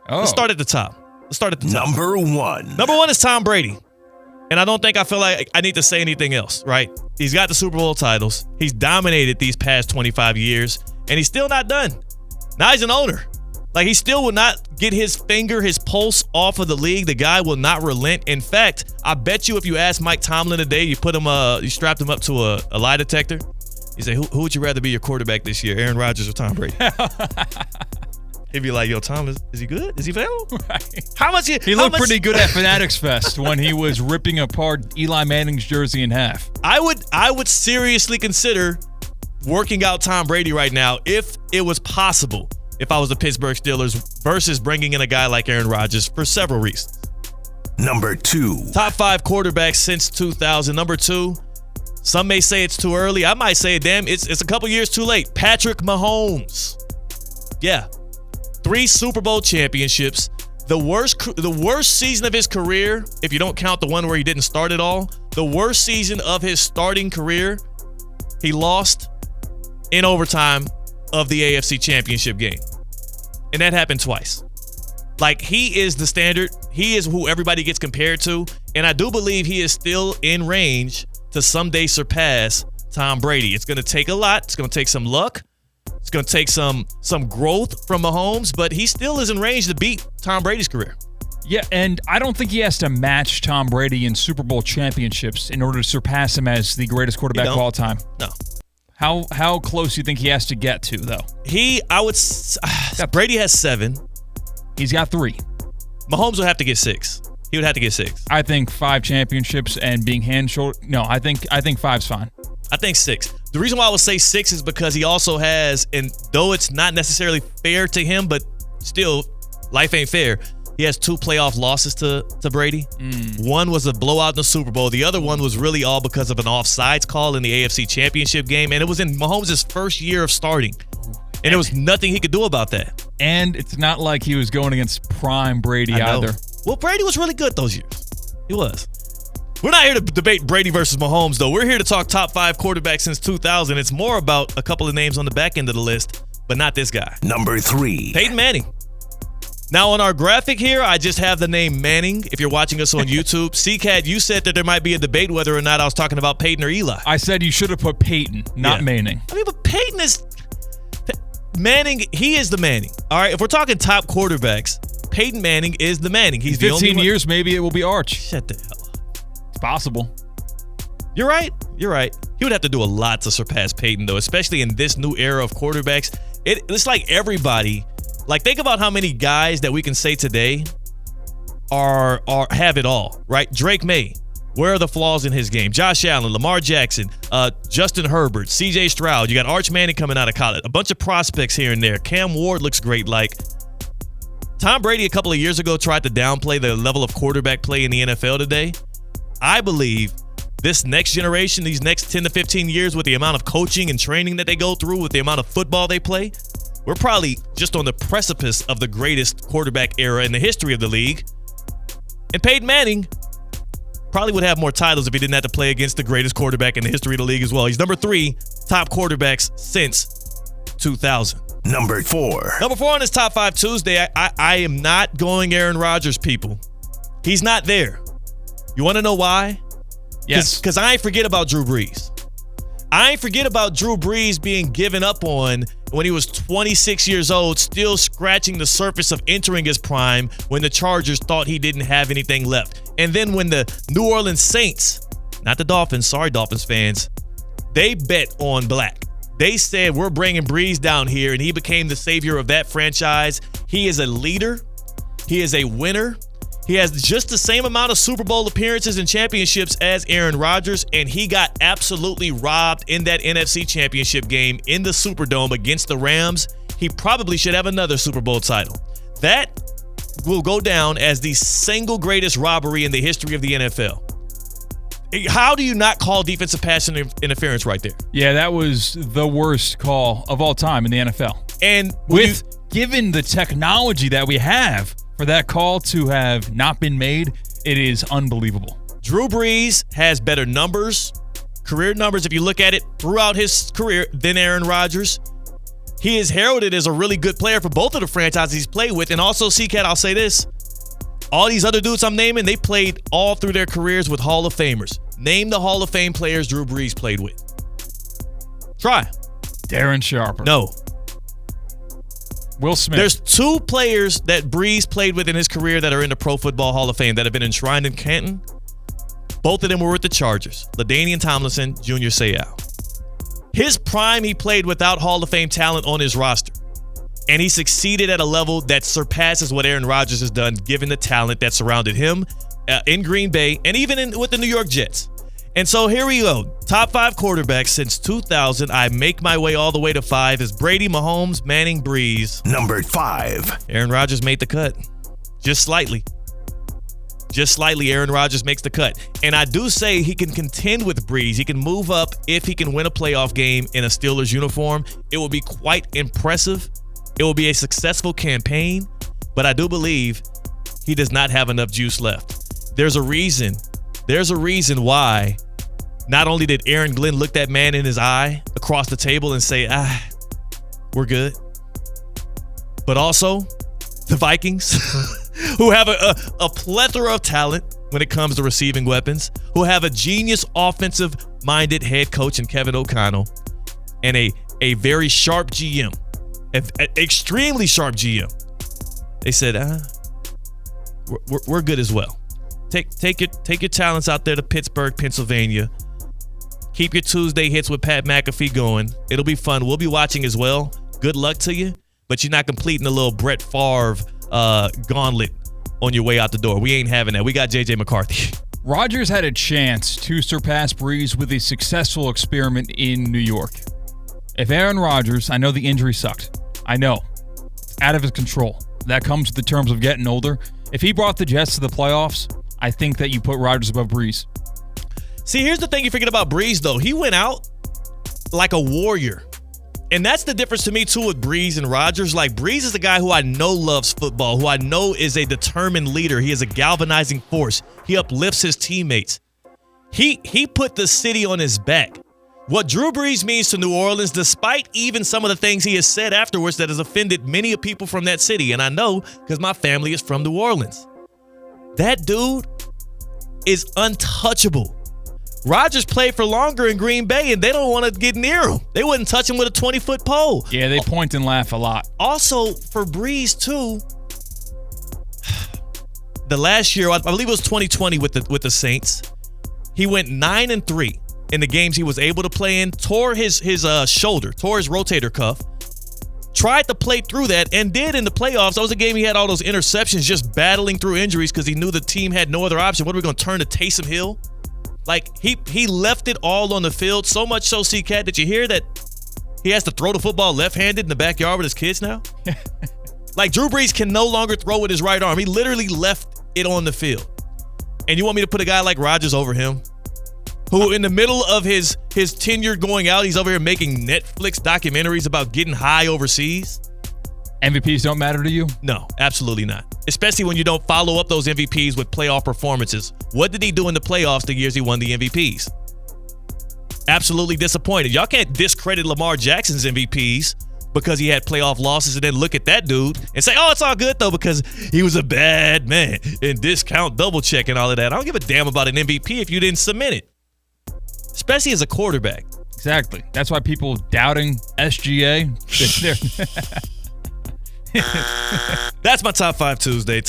Let's start at the top. Number one. Number one is Tom Brady. And I don't think I feel like I need to say anything else, right? He's got the Super Bowl titles. He's dominated these past 25 years, and he's still not done. Now he's an owner. Like, he still will not get his pulse off of the league. The guy will not relent. In fact, I bet you if you ask Mike Tomlin today, you strapped him up to a lie detector, you say, who would you rather be your quarterback this year, Aaron Rodgers or Tom Brady? He'd be like, yo, Tom, is he good? Is he available? Right. He looked pretty good at Fanatics Fest when he was ripping apart Eli Manning's jersey in half. I would seriously consider working out Tom Brady right now if it was possible, if I was the Pittsburgh Steelers, versus bringing in a guy like Aaron Rodgers for several reasons. Number two. Top 5 quarterbacks since 2000. Number 2, some may say it's too early. I might say, damn, it's a couple years too late. Patrick Mahomes. Yeah. 3 Super Bowl championships. The worst season of his career, if you don't count the one where he didn't start at all, the worst season of his starting career, he lost in overtime of the AFC Championship game. And that happened twice. Like, he is the standard. He is who everybody gets compared to. And I do believe he is still in range to someday surpass Tom Brady. It's going to take a lot. It's going to take some luck. It's going to take some growth from Mahomes, but he still is in range to beat Tom Brady's career. Yeah, and I don't think he has to match Tom Brady in Super Bowl championships in order to surpass him as the greatest quarterback of all time. No. How close do you think he has to get to, though? Brady has 7. He's got 3. Mahomes will have to get 6. He would have to get 6. I think 5 championships and being hand-shouldered. No, I think 5's fine. I think 6. The reason why I would say 6 is because he also has, and though it's not necessarily fair to him, but still, life ain't fair. He has 2 playoff losses to Brady. One was a blowout in the Super Bowl. The other one was really all because of an offsides call in the AFC Championship game, and it was in Mahomes' first year of starting. And there was nothing he could do about that. And it's not like he was going against prime Brady either. Well, Brady was really good those years. He was. We're not here to debate Brady versus Mahomes, though. We're here to talk top 5 quarterbacks since 2000. It's more about a couple of names on the back end of the list, but not this guy. Number 3. Peyton Manning. Now, on our graphic here, I just have the name Manning. If you're watching us on YouTube, C-Cat, you said that there might be a debate whether or not I was talking about Peyton or Eli. I said you should have put Peyton, not Manning. I mean, but Peyton is... Manning, he is the Manning. All right, if we're talking top quarterbacks, Peyton Manning is the Manning. He's the only 15 years, maybe it will be Arch. Shut the hell up. It's possible. You're right. He would have to do a lot to surpass Peyton, though, especially in this new era of quarterbacks. It's like everybody... Like, think about how many guys that we can say today are have it all, right? Drake May, where are the flaws in his game? Josh Allen, Lamar Jackson, Justin Herbert, C.J. Stroud. You got Arch Manning coming out of college. A bunch of prospects here and there. Cam Ward looks great. Like, Tom Brady a couple of years ago tried to downplay the level of quarterback play in the NFL today. I believe this next generation, these next 10 to 15 years, with the amount of coaching and training that they go through, with the amount of football they play, we're probably just on the precipice of the greatest quarterback era in the history of the league. And Peyton Manning probably would have more titles if he didn't have to play against the greatest quarterback in the history of the league as well. He's number 3 top quarterbacks since 2000. Number 4. Number 4 on this Top 5 Tuesday, I am not going Aaron Rodgers, people. He's not there. You want to know why? Yes. Because I ain't forget about Drew Brees. I ain't forget about Drew Brees being given up on when he was 26 years old, still scratching the surface of entering his prime when the Chargers thought he didn't have anything left. And then when the New Orleans Saints, not the Dolphins, sorry Dolphins fans, they bet on black. They said, we're bringing Brees down here, and he became the savior of that franchise. He is a leader. He is a winner. He has just the same amount of Super Bowl appearances and championships as Aaron Rodgers, and he got absolutely robbed in that NFC Championship game in the Superdome against the Rams. He probably should have another Super Bowl title. That will go down as the single greatest robbery in the history of the NFL. How do you not call defensive pass interference right there? Yeah, that was the worst call of all time in the NFL. And given the technology that we have, for that call to have not been made, it is unbelievable. Drew Brees has better numbers, career numbers, if you look at it throughout his career, than Aaron Rodgers. he is heralded as a really good player for both of the franchises he's played with. And also, C-Cat, I'll say this. All these other dudes I'm naming, they played all through their careers with Hall of Famers. Name the Hall of Fame players Drew Brees played with. Try. Darren Sharper. No. Will Smith. There's 2 players that Brees played with in his career that are in the Pro Football Hall of Fame that have been enshrined in Canton. Both of them were with the Chargers. LaDainian Tomlinson, Junior Seau. His prime, he played without Hall of Fame talent on his roster. And he succeeded at a level that surpasses what Aaron Rodgers has done, given the talent that surrounded him in Green Bay and even with the New York Jets. And so here we go. Top 5 quarterbacks since 2000. I make my way all the way to 5 is Brady, Mahomes, Manning, Brees. Number 5. Aaron Rodgers made the cut. Just slightly. Just slightly, Aaron Rodgers makes the cut. And I do say he can contend with Brees. He can move up if he can win a playoff game in a Steelers uniform. It will be quite impressive. It will be a successful campaign. But I do believe he does not have enough juice left. There's a reason. There's a reason why not only did Aaron Glenn look that man in his eye across the table and say, we're good, but also the Vikings, who have a plethora of talent when it comes to receiving weapons, who have a genius offensive-minded head coach in Kevin O'Connell, and a very sharp GM, an extremely sharp GM. They said, we're good as well. Take your talents out there to Pittsburgh, Pennsylvania. Keep your Tuesday hits with Pat McAfee going. It'll be fun. We'll be watching as well. Good luck to you, but you're not completing a little Brett Favre gauntlet on your way out the door. We ain't having that. We got J.J. McCarthy. Rodgers had a chance to surpass Brees with a successful experiment in New York. If Aaron Rodgers, I know the injury sucked. I know. It's out of his control. That comes with the terms of getting older. If he brought the Jets to the playoffs, I think that you put Rodgers above Brees. See, here's the thing you forget about Brees, though. He went out like a warrior. And that's the difference to me, too, with Brees and Rodgers. Like, Brees is a guy who I know loves football, who I know is a determined leader. He is a galvanizing force. He uplifts his teammates. He put the city on his back. What Drew Brees means to New Orleans, despite even some of the things he has said afterwards that has offended many people from that city, and I know because my family is from New Orleans. That dude is untouchable. Rodgers played for longer in Green Bay, and they don't want to get near him. They wouldn't touch him with a 20-foot pole. Yeah, they point and laugh a lot. Also, for Brees, too, the last year, I believe it was 2020 with the Saints, he went 9-3 in the games he was able to play in, tore his shoulder, tore his rotator cuff, tried to play through that, and did in the playoffs. That was a game he had all those interceptions, just battling through injuries because he knew the team had no other option. What are we going to turn to Taysom Hill? Like, he left it all on the field, so much so, C-Cat, did you hear that he has to throw the football left-handed in the backyard with his kids now? Like, Drew Brees can no longer throw with his right arm. He literally left it on the field. And you want me to put a guy like Rodgers over him? Who, in the middle of his tenure going out, he's over here making Netflix documentaries about getting high overseas? MVPs don't matter to you? No, absolutely not. Especially when you don't follow up those MVPs with playoff performances. What did he do in the playoffs the years he won the MVPs? Absolutely disappointed. Y'all can't discredit Lamar Jackson's MVPs because he had playoff losses and then look at that dude and say, oh, it's all good, though, because he was a bad man and discount double check and all of that. I don't give a damn about an MVP if you didn't submit it, especially as a quarterback. Exactly. That's why people doubting SGA. That's my Top 5 Tuesday.